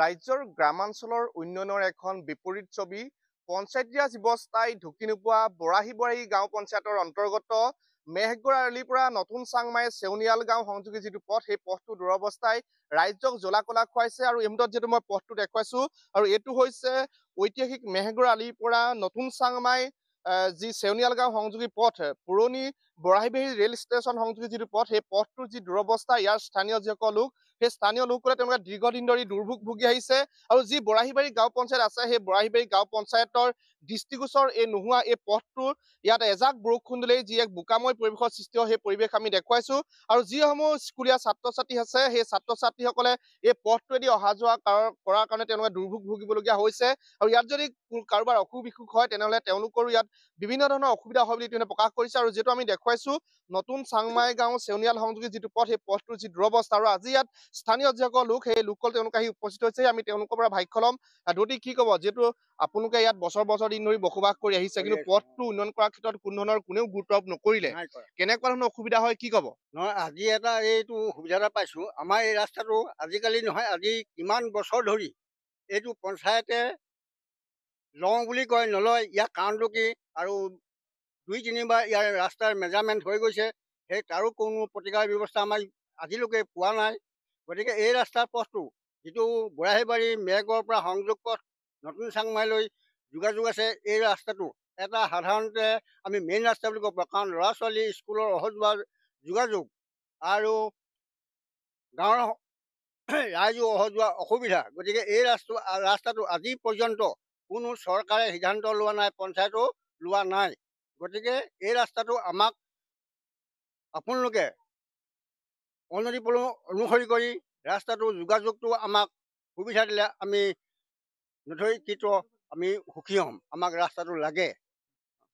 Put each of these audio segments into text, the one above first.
ৰাজ্যৰ গ্ৰামাঞ্চলৰ উন্নয়নৰ এখন বিপৰীত ছবি পঞ্চায়তীৰাজ ব্যৱস্থাই ঢুকি নোপোৱা বৰাহীবাৰী গাঁও পঞ্চায়তৰ অন্তৰ্গত মেহগৰালীৰ পৰা নতুন চাংমাই চেউনিয়াল গাঁও সংযোগী যিটো পথ সেই পথটো দুৰৱস্থাই ৰাজ্যক জ্বলা কলা খুৱাইছে আৰু এই মুহূৰ্তত যিটো মই পথটো দেখুৱাইছো আৰু এইটো হৈছে ঐতিহাসিক মেহগৰালীৰ পৰা নতুন চাংমাই যি চেউনিয়াল গাঁও সংযোগী পথ পুৰণি বৰাহীবাৰী ৰেল ষ্টেচন সংযোগী যিটো পথ সেই পথটোৰ যি দুৰৱস্থা ইয়াৰ স্থানীয় যিসকল লোক সেই স্থানীয় লোকসকলে তেওঁলোকে দীৰ্ঘদিন ধৰি দুৰ্ভোগ ভুগি আহিছে আৰু যি বৰাহীবাৰী গাঁও পঞ্চায়ত আছে সেই বৰাহীবাৰী গাঁও পঞ্চায়তৰ দৃষ্টিগোচৰ এই নোহোৱা এই পথটো ইয়াত এজাক বৰষুণ দিলেই যি এক বোকাময় পৰিৱেশৰ সৃষ্টি হয় সেই পৰিৱেশ আমি দেখুৱাইছো আৰু যিসমূহ স্কুলীয়া ছাত্ৰ ছাত্ৰী আছে সেই ছাত্ৰ ছাত্ৰীসকলে এই পথটোৱেদি অহা যোৱা কৰাৰ কাৰণে তেওঁলোকে দুৰ্ভোগ ভুগিবলগীয়া হৈছে আৰু ইয়াত যদি কাৰোবাৰ অসুখ বিসুখ হয় তেনেহ'লে তেওঁলোকৰো ইয়াত বিভিন্ন ধৰণৰ অসুবিধা হয় বুলি তেওঁলোকে প্ৰকাশ কৰিছে আৰু যিহেতু আমি দেখুৱাইছো নতুন চাংমাই গাঁও চেউনিয়াল সংযোগী যিটো পথ সেই পথটোৰ যি দুৰৱস্থা আৰু আজি ইয়াত স্থানীয় যিসকল লোক সেই লোকসকল তেওঁলোকে আহি উপস্থিত হৈছে আমি তেওঁলোকৰ পৰা ভাষ্য ল'ম ধুতি কি ক'ব যিহেতু আপোনালোকে ইয়াত বছৰ বছৰ দিন ধৰি বসবাস কৰি আহিছে কিন্তু পথটো উন্নয়ন কৰাৰ ক্ষেত্ৰত কোনো ধৰণৰ কোনেও গুৰুত্ব আৰোপ নকৰিলে কেনেকুৱা ধৰণৰ অসুবিধা হয় কি ক'ব নহয় আজি এটা এইটো সুবিধা এটা পাইছোঁ আমাৰ এই ৰাস্তাটো আজিকালি নহয় আজি কিমান বছৰ ধৰি এইটো পঞ্চায়তে লওঁ বুলি কয় নলয় ইয়াৰ কাৰণটো কি আৰু ২-৩ বাৰ ইয়াৰ ৰাস্তাৰ মেজাৰমেণ্ট হৈ গৈছে সেই তাৰো কোনো প্ৰতিকাৰ ব্যৱস্থা আমাৰ আজিলৈকে পোৱা নাই গতিকে এই ৰাস্তাৰ পথটো যিটো বৰাহীবাৰী মেঘৰ পৰা সংযোগ পথ নতুন চাংমাইলৈ যোগাযোগ আছে এই ৰাস্তাটো এটা সাধাৰণতে আমি মেইন ৰাস্তা বুলি ক'ব পাৰোঁ কাৰণ ল'ৰা ছোৱালী স্কুলৰ অহা যোৱাৰ যোগাযোগ আৰু গাঁৱৰ ৰাইজো অহা যোৱা অসুবিধা গতিকে এই ৰাস্তাটো আজি পৰ্যন্ত কোনো চৰকাৰে সিদ্ধান্ত লোৱা নাই পঞ্চায়তো লোৱা নাই গতিকে এই ৰাস্তাটো আমাক আপোনালোকে অনুসৰি কৰি ৰাস্তাটো যোগাযোগটো আমাক সুবিধা দিলে আমি নথৈকৃত আমি সুখী হ'ম আমাক ৰাস্তাটো লাগে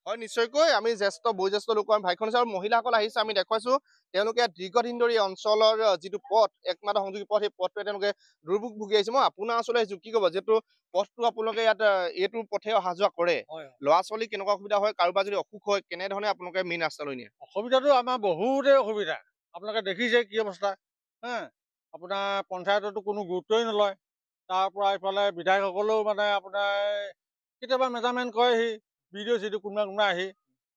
হয় নিশ্চয়কৈ আমি বয়োজ্যেষ্ঠ লোকৰ ভাইখন আৰু মহিলাসকল আহিছে আমি দেখুৱাইছো তেওঁলোকে দীৰ্ঘদিন ধৰি অঞ্চলৰ যিটো পথ একমাত্ৰ সংযোগী পথ সেই পথটোৱে তেওঁলোকে দুৰ্ভোগ ভুগি আহিছে মই আপোনাৰ ওচৰলৈ আহিছো কি ক'ব যিহেতু পথটো আপোনালোকে ইয়াত এইটো পথে অহা যোৱা কৰে ল'ৰা ছোৱালী কেনেকুৱা অসুবিধা হয় কাৰোবাৰ যদি অসুখ হয় কেনেধৰণে আপোনালোকে মেইন ৰাস্তালৈ নিয়ে অসুবিধাটো আমাৰ বহুতেই অসুবিধা আপোনালোকে দেখিছে কি অৱস্থা আপোনাৰ পঞ্চায়ততো কোনো গুৰুত্বই নলয় তাৰ পৰা এইফালে বিধায়কসকলেও মানে আপোনাৰ কেতিয়াবা মেজাৰমেণ্ট কৰেহি ভিডিঅ' চিডিঅ' কোনোবা আহি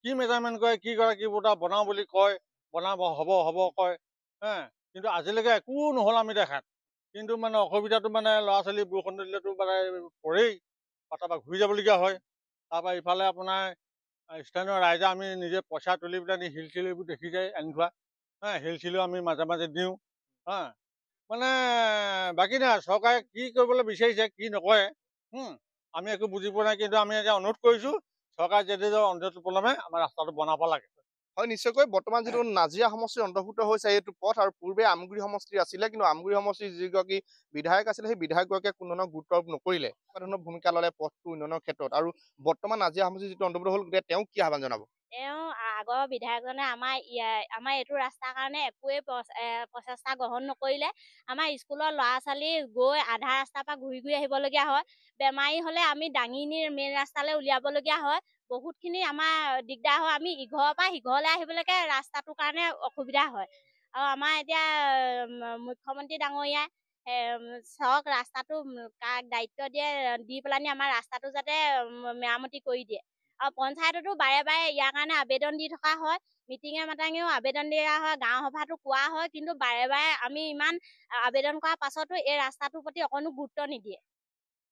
কি মেজাৰমেণ্ট কৰে কি কৰে কি বোটা বনাওঁ বুলি কয় বনাব হ'ব কয় কিন্তু আজিলৈকে একো নহ'ল আমি দেখাত কিন্তু মানে অসুবিধাটো মানে ল'ৰা ছোৱালী বৰষুণ দিলেতো মানে পৰেই তাৰপৰা ঘূৰি যাবলগীয়া হয় তাৰপৰা ইফালে আপোনাৰ স্থানীয় ৰাইজে আমি নিজে পইচা তুলি পেলাই শিল চিল এইবোৰ দেখি যায় আনি থোৱা শিল চিলো আমি মাজে মাজে দিওঁ মানে বাকী নাই চৰকাৰে কি কৰিবলৈ বিচাৰিছে কি নকৰে আমি একো বুজি পোৱা নাই কিন্তু আমি এতিয়া অনুৰোধ কৰিছোঁ চৰকাৰে যদি অনুৰোধ পলমে আমাৰ ৰাস্তাটো বনাব লাগে হয় নিশ্চয়কৈ বৰ্তমান যিটো নাজিৰা সমষ্টিৰ অন্তৰ্ভুক্ত হৈছে এইটো পথ আৰু পূৰ্বে আমগুৰি সমষ্টিৰ আছিলে কিন্তু আমগুৰি সমষ্টিৰ যিগৰাকী বিধায়ক আছিলে সেই বিধায়কগৰাকীয়ে কোনো ধৰণৰ গুৰুত্ব আৰোপ নকৰিলে এনেকুৱা ধৰণৰ ভূমিকা ল'লে পথটো উন্নয়নৰ ক্ষেত্ৰত আৰু বৰ্তমান নাজিৰা সমষ্টিৰ যিটো অন্তৰ্ভুক্ত হ'ল গতিকে তেওঁ কি আহ্বান জনাব তেওঁ আগৰ বিধায়কজনে আমাৰ এইটো ৰাস্তাৰ কাৰণে একোৱেই প্ৰচেষ্টা গ্ৰহণ নকৰিলে আমাৰ স্কুলৰ ল'ৰা ছোৱালী গৈ আধা ৰাস্তাৰ পৰা ঘূৰি ঘূৰি আহিবলগীয়া হয় বেমাৰী হ'লে আমি দাঙি নি মেইন ৰাস্তালৈ উলিয়াবলগীয়া হয় বহুতখিনি আমাৰ দিগদাৰ হয় আমি ইঘৰৰ পৰা সিঘৰলৈ আহিবলৈকে ৰাস্তাটোৰ কাৰণে অসুবিধা হয় আৰু আমাৰ এতিয়া মুখ্যমন্ত্ৰী ডাঙৰীয়াই চাওক ৰাস্তাটো কাক দায়িত্ব দি পেলানি আমাৰ ৰাস্তাটো যাতে মেৰামতি কৰি দিয়ে আৰু পঞ্চায়ততো বাৰে বাৰে ইয়াৰ কাৰণে আবেদন দি থকা হয় মিটিঙে মাটাঙেও আবেদন দিয়া হয় গাঁও সভাতো কোৱা হয় কিন্তু বাৰে বাৰে আমি ইমান আবেদন কৰাৰ পাছতো এই ৰাস্তাটোৰ প্ৰতি অকণো গুৰুত্ব নিদিয়ে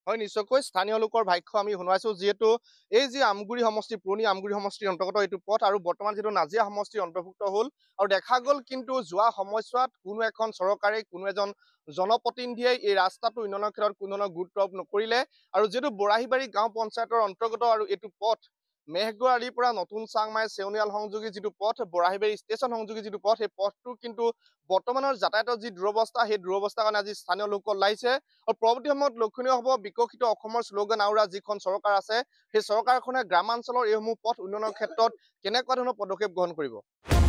হয় নিশ্চয়কৈ স্থানীয় লোকৰ ভাষ্য আমি শুনাইছো যিহেতু এই যি আমগুৰি সমষ্টি পুৰণি আমগুৰি সমষ্টিৰ অন্তৰ্গত এইটো পথ আৰু বৰ্তমান যিটো নাজিৰা সমষ্টিৰ অন্তৰ্ভুক্ত হ'ল আৰু দেখা গ'ল কিন্তু যোৱা সময়ছোৱাত কোনো এখন চৰকাৰে কোনো এজন জনপ্ৰতিনিধিয়ে এই ৰাস্তাটো উন্নয়নৰ ক্ষেত্ৰত কোনো ধৰণৰ গুৰুত্ব আৰোপ নকৰিলে আৰু যিহেতু বৰাহীবাৰী গাঁও পঞ্চায়তৰ অন্তৰ্গত আৰু এইটো পথ মেহগৰালীৰ পৰা নতুন চাংমাই চেউনিয়াল সংযোগী যিটো পথ বৰাহীবাৰী ষ্টেচন সংযোগী যিটো পথ সেই পথটো কিন্তু বৰ্তমানৰ যাতায়াতৰ যি দুৰৱস্থা সেই দুৰৱস্থাৰ কাৰণে আজি স্থানীয় লোকসকল ওলাইছে আৰু পৰৱৰ্তী সময়ত লক্ষণীয় হ'ব বিকশিত অসমৰ শ্লোগান আউৰা যিখন চৰকাৰ আছে সেই চৰকাৰখনে গ্ৰামাঞ্চলৰ এইসমূহ পথ উন্নয়নৰ ক্ষেত্ৰত কেনেকুৱা ধৰণৰ পদক্ষেপ গ্ৰহণ কৰিব